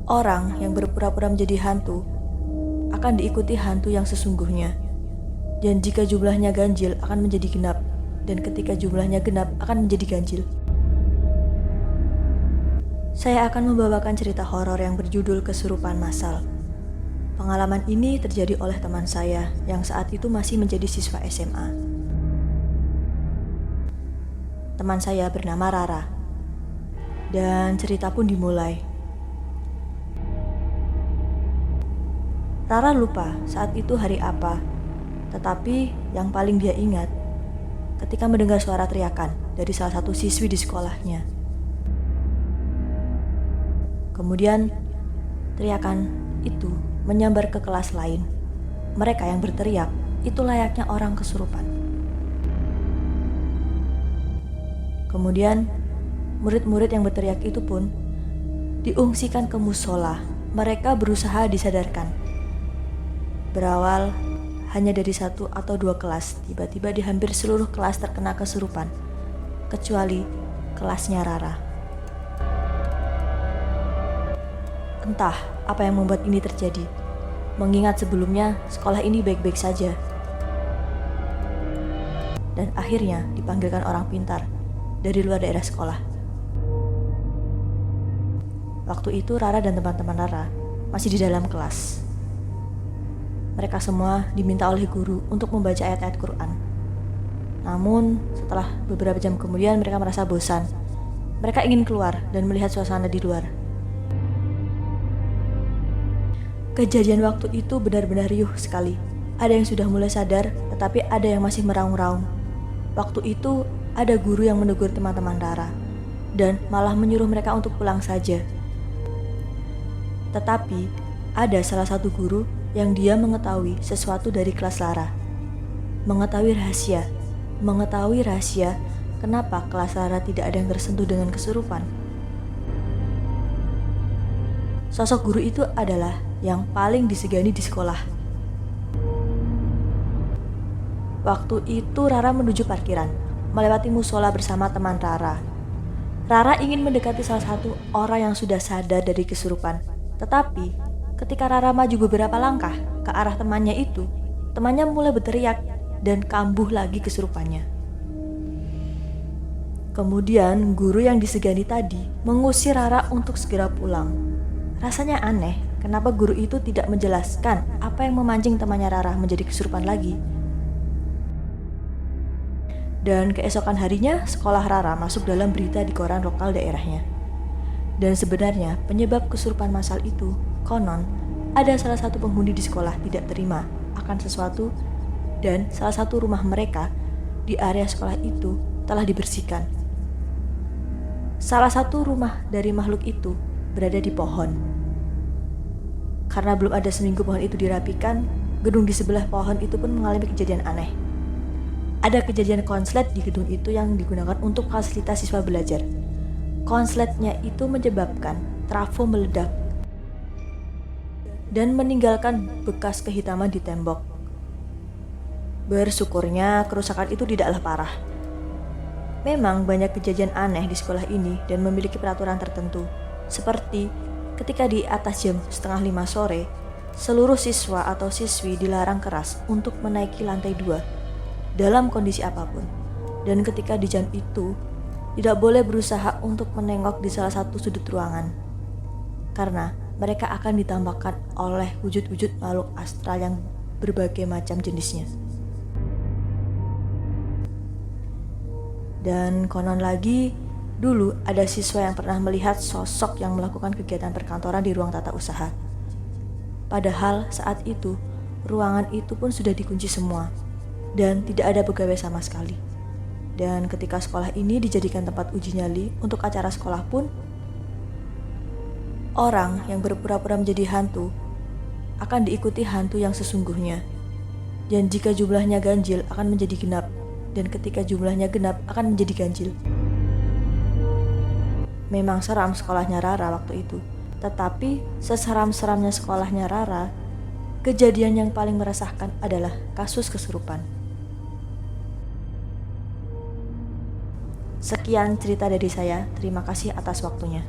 Orang yang berpura-pura menjadi hantu akan diikuti hantu yang sesungguhnya. Dan jika jumlahnya ganjil akan menjadi genap, dan ketika jumlahnya genap akan menjadi ganjil. Saya akan membawakan cerita horor yang berjudul Kesurupan Massal. Pengalaman ini terjadi oleh teman saya yang saat itu masih menjadi siswa SMA. Teman saya bernama Rara. Dan cerita pun dimulai. Rara lupa saat itu hari apa, tetapi yang paling dia ingat ketika mendengar suara teriakan dari salah satu siswi di sekolahnya. Kemudian, teriakan itu menyambar ke kelas lain. Mereka yang berteriak itu layaknya orang kesurupan. Kemudian, murid-murid yang berteriak itu pun diungsikan ke musola. Mereka berusaha disadarkan. Berawal hanya dari 1 atau 2 kelas, tiba-tiba di hampir seluruh kelas terkena kesurupan, kecuali kelasnya Rara. Entah apa yang membuat ini terjadi, mengingat sebelumnya sekolah ini baik-baik saja. Dan akhirnya dipanggilkan orang pintar dari luar daerah sekolah. Waktu itu Rara dan teman-teman Rara masih di dalam kelas. Mereka semua diminta oleh guru untuk membaca ayat-ayat Quran. Namun, setelah beberapa jam kemudian mereka merasa bosan. Mereka ingin keluar dan melihat suasana di luar. Kejadian waktu itu benar-benar riuh sekali. Ada yang sudah mulai sadar, tetapi ada yang masih meraung-raung. Waktu itu, ada guru yang menegur teman-teman Rara dan malah menyuruh mereka untuk pulang saja. Tetapi, ada salah satu guru yang dia mengetahui sesuatu dari kelas Rara. Mengetahui rahasia kenapa kelas Rara tidak ada yang tersentuh dengan kesurupan. Sosok guru itu adalah yang paling disegani di sekolah. Waktu itu Rara menuju parkiran, melewati musola bersama teman Rara. Rara ingin mendekati salah satu orang yang sudah sadar dari kesurupan, tetapi ketika Rara maju beberapa langkah ke arah temannya itu, temannya mulai berteriak dan kambuh lagi kesurupannya. Kemudian guru yang disegani tadi mengusir Rara untuk segera pulang. Rasanya aneh, kenapa guru itu tidak menjelaskan apa yang memancing temannya Rara menjadi kesurupan lagi. Dan keesokan harinya, sekolah Rara masuk dalam berita di koran lokal daerahnya. Dan sebenarnya penyebab kesurupan massal itu, konon, ada salah satu penghuni di sekolah tidak terima akan sesuatu dan salah satu rumah mereka di area sekolah itu telah dibersihkan. Salah satu rumah dari makhluk itu berada di pohon. Karena belum ada seminggu pohon itu dirapikan, gedung di sebelah pohon itu pun mengalami kejadian aneh. Ada kejadian konslet di gedung itu yang digunakan untuk fasilitas siswa belajar. Konsletnya itu menyebabkan trafo meledak dan meninggalkan bekas kehitaman di tembok. Bersyukurnya kerusakan itu tidaklah parah. Memang banyak kejadian aneh di sekolah ini dan memiliki peraturan tertentu, seperti ketika di atas jam 4:30 sore, seluruh siswa atau siswi dilarang keras untuk menaiki lantai 2 dalam kondisi apapun. Dan ketika di jam itu, tidak boleh berusaha untuk menengok di salah satu sudut ruangan, karena mereka akan ditambahkan oleh wujud-wujud makhluk astral yang berbagai macam jenisnya. Dan konon lagi, dulu ada siswa yang pernah melihat sosok yang melakukan kegiatan perkantoran di ruang tata usaha. Padahal saat itu, ruangan itu pun sudah dikunci semua, dan tidak ada pegawai sama sekali. Dan ketika sekolah ini dijadikan tempat uji nyali untuk acara sekolah pun, orang yang berpura-pura menjadi hantu akan diikuti hantu yang sesungguhnya. Dan jika jumlahnya ganjil akan menjadi genap, dan ketika jumlahnya genap akan menjadi ganjil. Memang seram sekolahnya Rara waktu itu, tetapi seseram-seramnya sekolahnya Rara, kejadian yang paling meresahkan adalah kasus kesurupan. Sekian cerita dari saya, terima kasih atas waktunya.